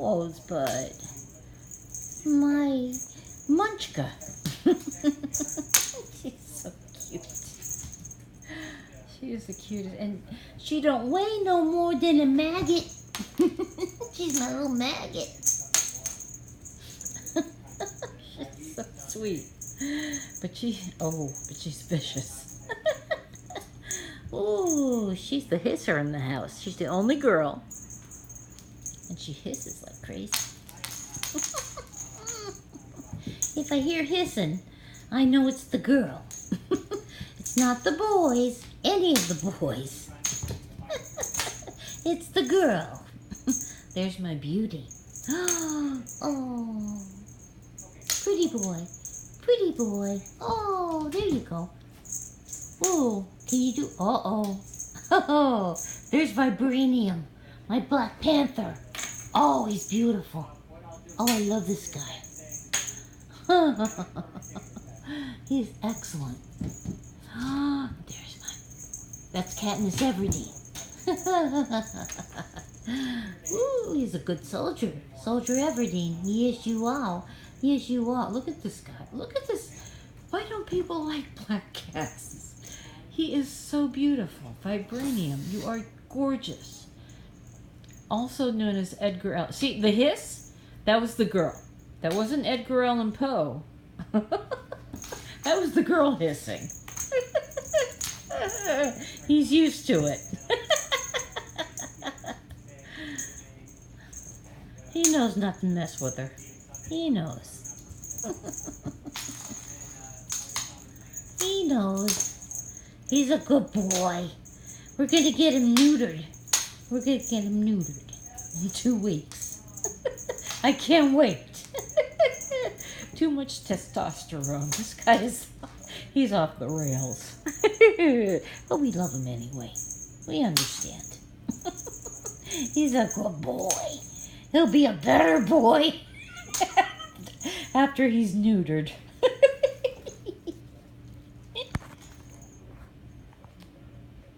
Rosebud. My Munchka. She's so cute. She is the cutest. And she don't weigh no more than a maggot. She's my little maggot. She's so sweet. But she's vicious. Oh, she's the hisser in the house. She's the only girl. And she hisses like crazy. If I hear hissing, I know it's the girl. It's not the boys, any of the boys. It's the girl. There's my beauty. Oh, pretty boy, pretty boy. Oh, there you go. Oh, can you do? Oh, there's Vibranium, my Black Panther. Oh, he's beautiful. Oh, I love this guy. He's excellent. There's that's Katniss Everdeen. Ooh, he's a good soldier. Soldier Everdeen. Yes, you are. Yes, you are. Look at this guy. Look at this. Why don't people like black cats? He is so beautiful. Vibranium, you are gorgeous. Also known as Edgar Allan. See, the hiss? That was the girl. That wasn't Edgar Allan Poe. That was the girl hissing. He's used to it. He knows not to mess with her. He knows. He knows. He's a good boy. We're going to get him neutered. We're going to get him neutered in 2 weeks. I can't wait. Too much testosterone. This guy he's off the rails. But we love him anyway. We understand. He's a good boy. He'll be a better boy after he's neutered.